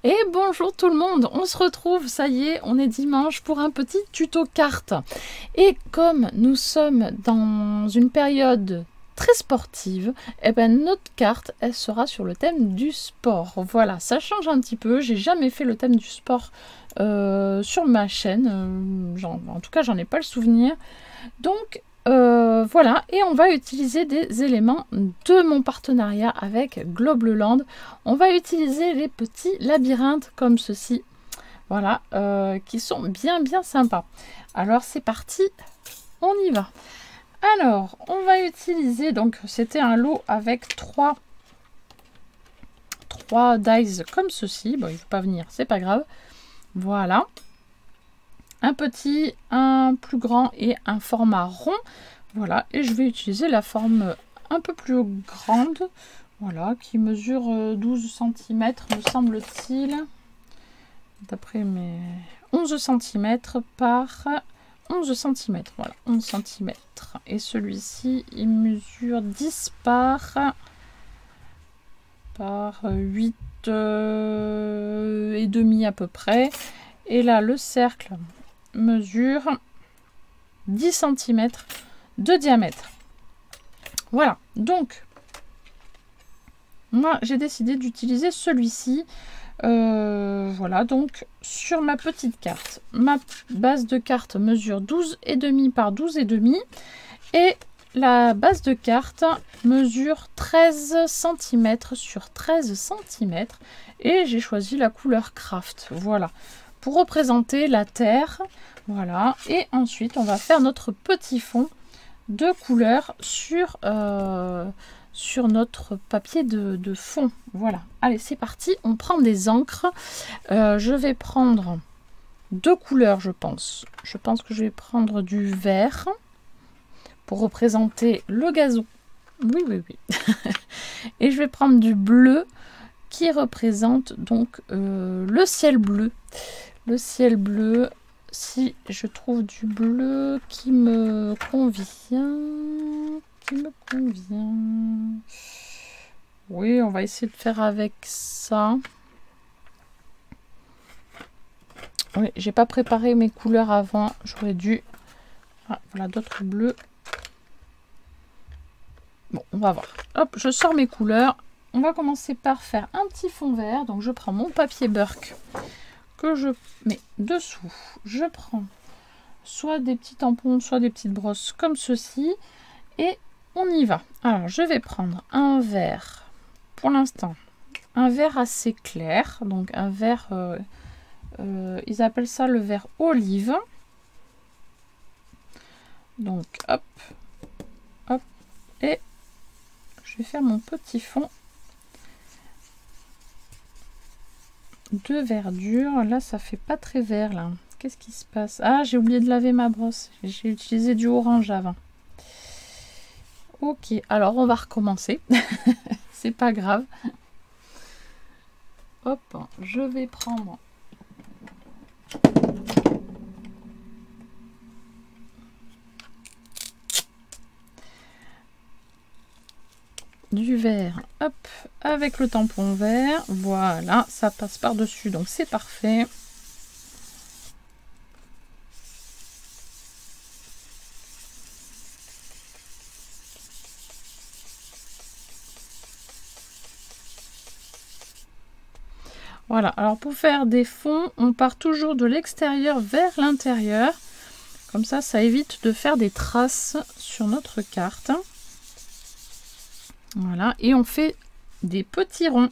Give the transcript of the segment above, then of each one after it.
Et bonjour tout le monde, on se retrouve, ça y est, on est dimanche pour un petit tuto carte. Et comme nous sommes dans une période très sportive, eh ben notre carte, elle sera sur le thème du sport. Voilà, ça change un petit peu, j'ai jamais fait le thème du sport sur ma chaîne, en tout cas j'en ai pas le souvenir. Donc voilà, et on va utiliser des éléments de mon partenariat avec Globleland. On va utiliser les petits labyrinthes comme ceci, voilà, qui sont bien sympas. Alors c'est parti, on y va. Alors on va utiliser, donc c'était un lot avec 3 dies comme ceci. Bon, il ne veut pas venir, c'est pas grave. Voilà. Un petit, un plus grand et un format rond. Voilà, et je vais utiliser la forme un peu plus grande, voilà, qui mesure 12 cm, me semble-t-il, d'après mes 11 cm par 11 cm, voilà, 11 cm. Et celui-ci, il mesure 10 par 8 et demi à peu près. Et là, le cercle mesure 10 cm de diamètre. Voilà, donc moi j'ai décidé d'utiliser celui-ci. Voilà, donc sur ma petite carte, ma base de carte mesure 12,5 par 12,5 et la base de carte mesure 13 cm sur 13 cm et j'ai choisi la couleur craft, voilà, pour représenter la terre. Voilà, et ensuite on va faire notre petit fond de couleur sur notre papier de fond. Voilà, allez c'est parti, on prend des encres. Je vais prendre 2 couleurs, je pense que je vais prendre du vert pour représenter le gazon, oui et je vais prendre du bleu qui représente donc le ciel bleu. Si je trouve du bleu qui me convient, oui, on va essayer de faire avec ça. Oui, j'ai pas préparé mes couleurs avant, j'aurais dû. Ah, voilà d'autres bleus. Bon, on va voir. Hop, je sors mes couleurs. On va commencer par faire un petit fond vert. Donc je prends mon papier Burke que je mets dessous. Je prends soit des petits tampons, soit des petites brosses comme ceci. Et on y va. Alors, je vais prendre un vert, pour l'instant, un vert assez clair. Donc, un vert, ils appellent ça le vert olive. Donc, hop, hop. Et je vais faire mon petit fond de verdure. Là, ça fait pas très vert, là. Qu'est-ce qui se passe? Ah, j'ai oublié de laver ma brosse. J'ai utilisé du orange avant. Ok, alors on va recommencer. C'est pas grave. Hop, je vais prendre du vert, hop, avec le tampon vert. Voilà, ça passe par-dessus, donc c'est parfait. Voilà, alors pour faire des fonds, on part toujours de l'extérieur vers l'intérieur. Comme ça évite de faire des traces sur notre carte. Voilà, et on fait des petits ronds.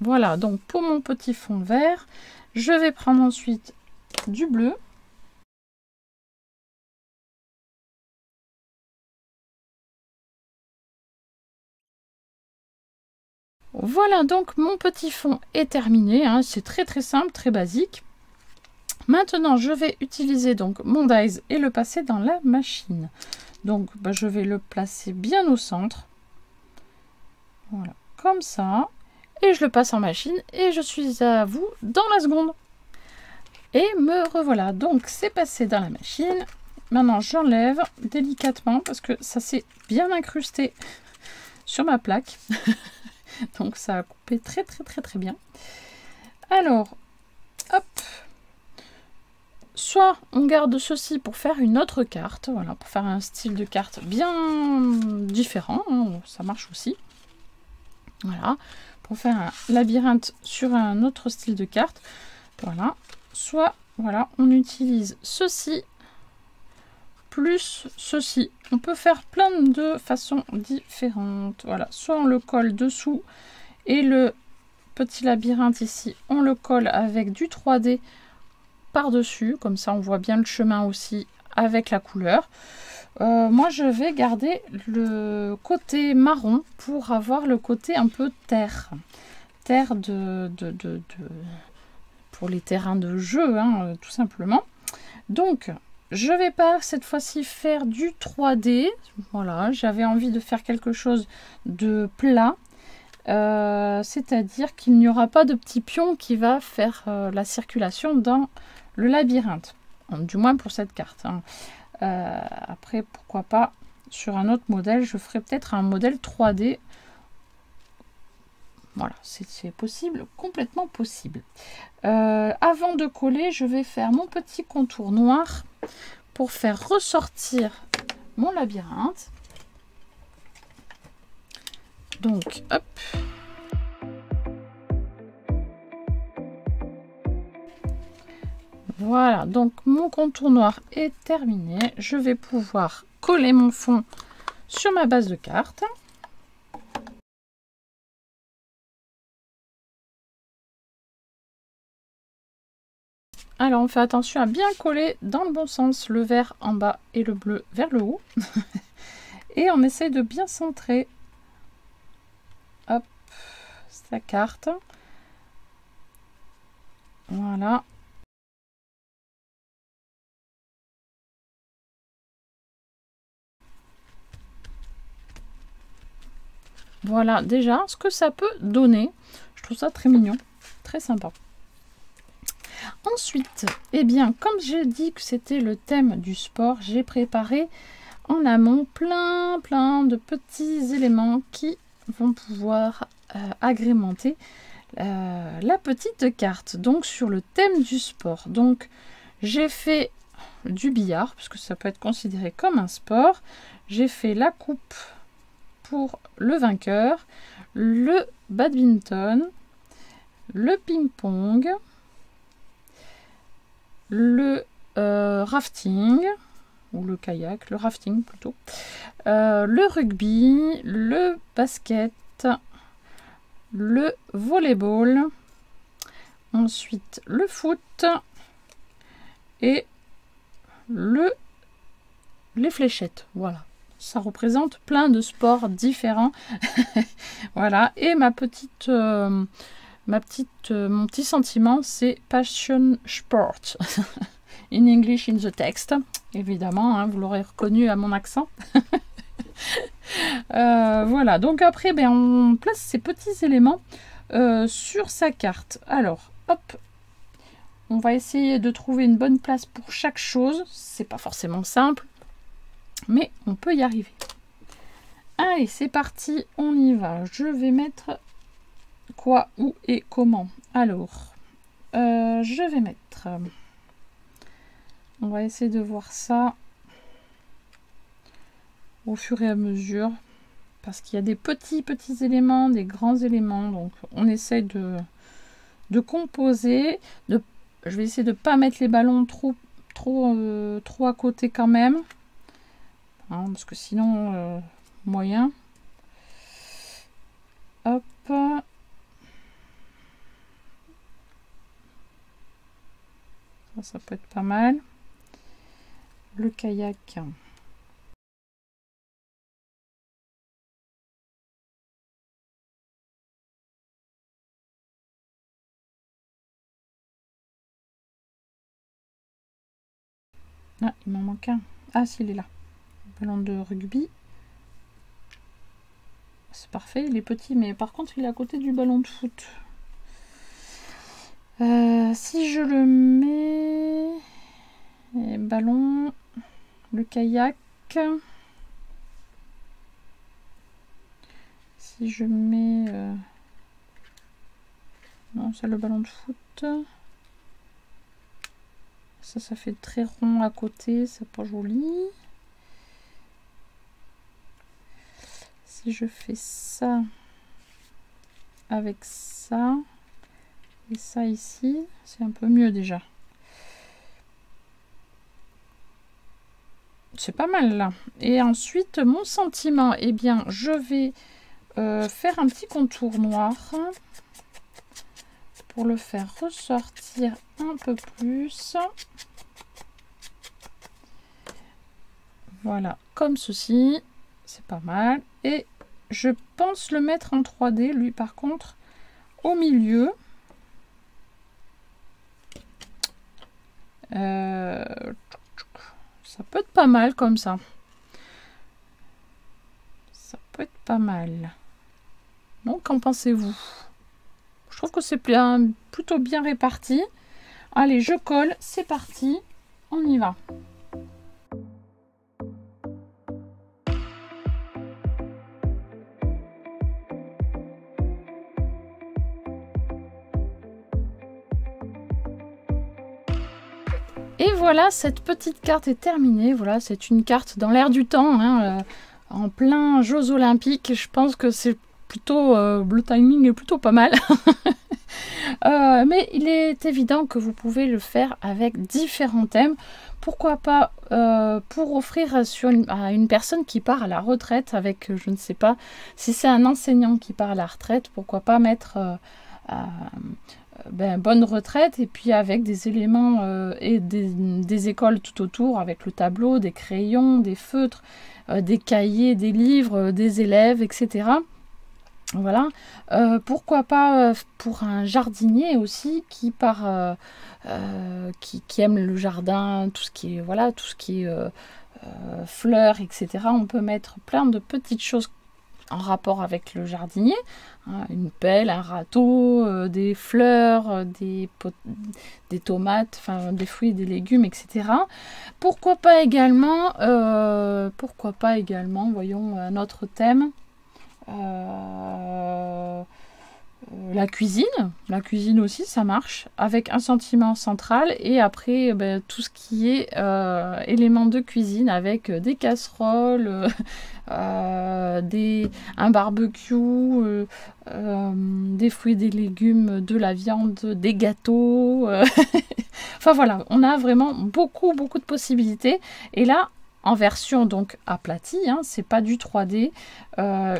Voilà, donc pour mon petit fond vert, je vais prendre ensuite du bleu. Voilà, donc mon petit fond est terminé, hein. C'est très simple, très basique. Maintenant, je vais utiliser donc mon dies et le passer dans la machine. Donc, je vais le placer bien au centre. Voilà, comme ça. Et je le passe en machine et je suis à vous dans la seconde. Et me revoilà. Donc, c'est passé dans la machine. Maintenant, j'enlève délicatement parce que ça s'est bien incrusté sur ma plaque. Donc ça a coupé très bien. Alors, hop. Soit on garde ceci pour faire une autre carte, voilà, pour faire un style de carte bien différent, hein, ça marche aussi. Voilà, pour faire un labyrinthe sur un autre style de carte. Voilà, soit voilà, on utilise ceci plus ceci. On peut faire plein de façons différentes. Voilà, soit on le colle dessous et le petit labyrinthe ici, on le colle avec du 3D par-dessus, comme ça on voit bien le chemin aussi avec la couleur. Moi je vais garder le côté marron pour avoir le côté un peu terre pour les terrains de jeu, hein, tout simplement. Donc je vais pas cette fois-ci faire du 3D, voilà, j'avais envie de faire quelque chose de plat. C'est-à-dire qu'il n'y aura pas de petit pion qui va faire la circulation dans le labyrinthe, du moins pour cette carte, hein. Après pourquoi pas sur un autre modèle, je ferai peut-être un modèle 3D. Voilà, c'est possible, complètement possible. Avant de coller, je vais faire mon petit contour noir pour faire ressortir mon labyrinthe. Donc hop, voilà, donc mon contour noir est terminé. Je vais pouvoir coller mon fond sur ma base de carte. Alors on fait attention à bien coller dans le bon sens, le vert en bas et le bleu vers le haut. Et on essaye de bien centrer, hop, sa carte. Voilà. Voilà déjà ce que ça peut donner. Je trouve ça très mignon, très sympa. Ensuite, eh bien, comme j'ai dit que c'était le thème du sport, j'ai préparé en amont plein de petits éléments qui vont pouvoir agrémenter la petite carte. Donc sur le thème du sport. Donc j'ai fait du billard, puisque ça peut être considéré comme un sport. J'ai fait la coupe pour le vainqueur, le badminton, le ping-pong, le rafting, ou le kayak, le rafting plutôt, le rugby, le basket, le volleyball, ensuite le foot et les fléchettes. Voilà, ça représente plein de sports différents. Voilà, et mon petit sentiment, c'est passion sport. In English in the text, évidemment, hein, vous l'aurez reconnu à mon accent. Voilà, donc après, ben, on place ces petits éléments sur sa carte. Alors, hop, on va essayer de trouver une bonne place pour chaque chose. C'est pas forcément simple, mais on peut y arriver. Allez, c'est parti, on y va. Je vais mettre quoi, où et comment. Alors, je vais mettre... On va essayer de voir ça au fur et à mesure, parce qu'il y a des petits éléments, des grands éléments, donc on essaye de composer. Je vais essayer de ne pas mettre les ballons trop à côté quand même, hein, parce que sinon, moyen. Hop. Ça peut être pas mal. Le kayak. Ah, il m'en manque un. Ah, si, il est là. Le ballon de rugby. C'est parfait, il est petit, mais par contre, il est à côté du ballon de foot. Si je le mets... ballon, le kayak... si je mets... Non, c'est le ballon de foot. Ça fait très rond à côté, c'est pas joli. Si je fais ça avec ça et ça ici, c'est un peu mieux déjà. C'est pas mal là. Et ensuite, mon sentiment, eh bien, je vais faire un petit contour noir pour le faire ressortir un peu plus. Voilà, comme ceci. C'est pas mal. Et je pense le mettre en 3D, lui, par contre, au milieu. Ça peut être pas mal comme ça. Ça peut être pas mal. Donc, qu'en pensez-vous? Je trouve que c'est plutôt bien réparti. Allez, je colle. C'est parti. On y va. Et voilà, cette petite carte est terminée. Voilà, c'est une carte dans l'air du temps, hein, en plein Jeux Olympiques. Je pense que c'est plutôt le timing est plutôt pas mal. Mais il est évident que vous pouvez le faire avec différents thèmes. Pourquoi pas pour offrir à une personne qui part à la retraite avec, je ne sais pas, si c'est un enseignant qui part à la retraite, pourquoi pas mettre bonne retraite et puis avec des éléments et des écoles tout autour, avec le tableau, des crayons, des feutres, des cahiers, des livres, des élèves, etc. Voilà, pourquoi pas pour un jardinier aussi qui part, qui aime le jardin, tout ce qui est, voilà, tout ce qui est fleurs, etc. On peut mettre plein de petites choses en rapport avec le jardinier, hein, une pelle, un râteau, des fleurs, des tomates, enfin des fruits, des légumes, etc. Pourquoi pas également, voyons un autre thème. La cuisine aussi ça marche avec un sentiment central et après tout ce qui est éléments de cuisine avec des casseroles, un barbecue, des fruits, des légumes, de la viande, des gâteaux. Enfin voilà, on a vraiment beaucoup de possibilités et là en version donc aplatie, hein, c'est pas du 3D.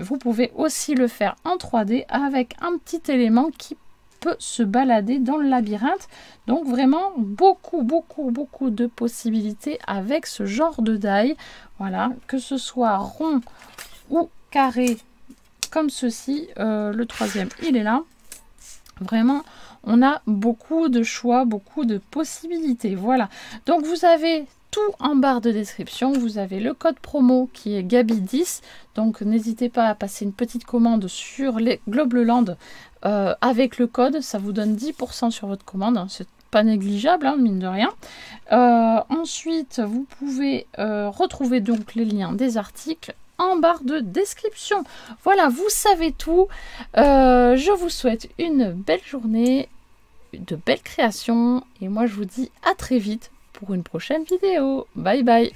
Vous pouvez aussi le faire en 3D avec un petit élément qui peut se balader dans le labyrinthe. Donc vraiment beaucoup de possibilités avec ce genre de die. Voilà, que ce soit rond ou carré comme ceci. Le troisième, il est là. Vraiment, on a beaucoup de choix, beaucoup de possibilités. Voilà, donc vous avez tout en barre de description, vous avez le code promo qui est Gaby10, donc n'hésitez pas à passer une petite commande sur les Globleland avec le code, ça vous donne 10% sur votre commande, hein, c'est pas négligeable, hein, mine de rien. Ensuite, vous pouvez retrouver donc les liens des articles en barre de description. Voilà, vous savez tout. Je vous souhaite une belle journée, de belles créations, et moi je vous dis à très vite pour une prochaine vidéo. Bye bye.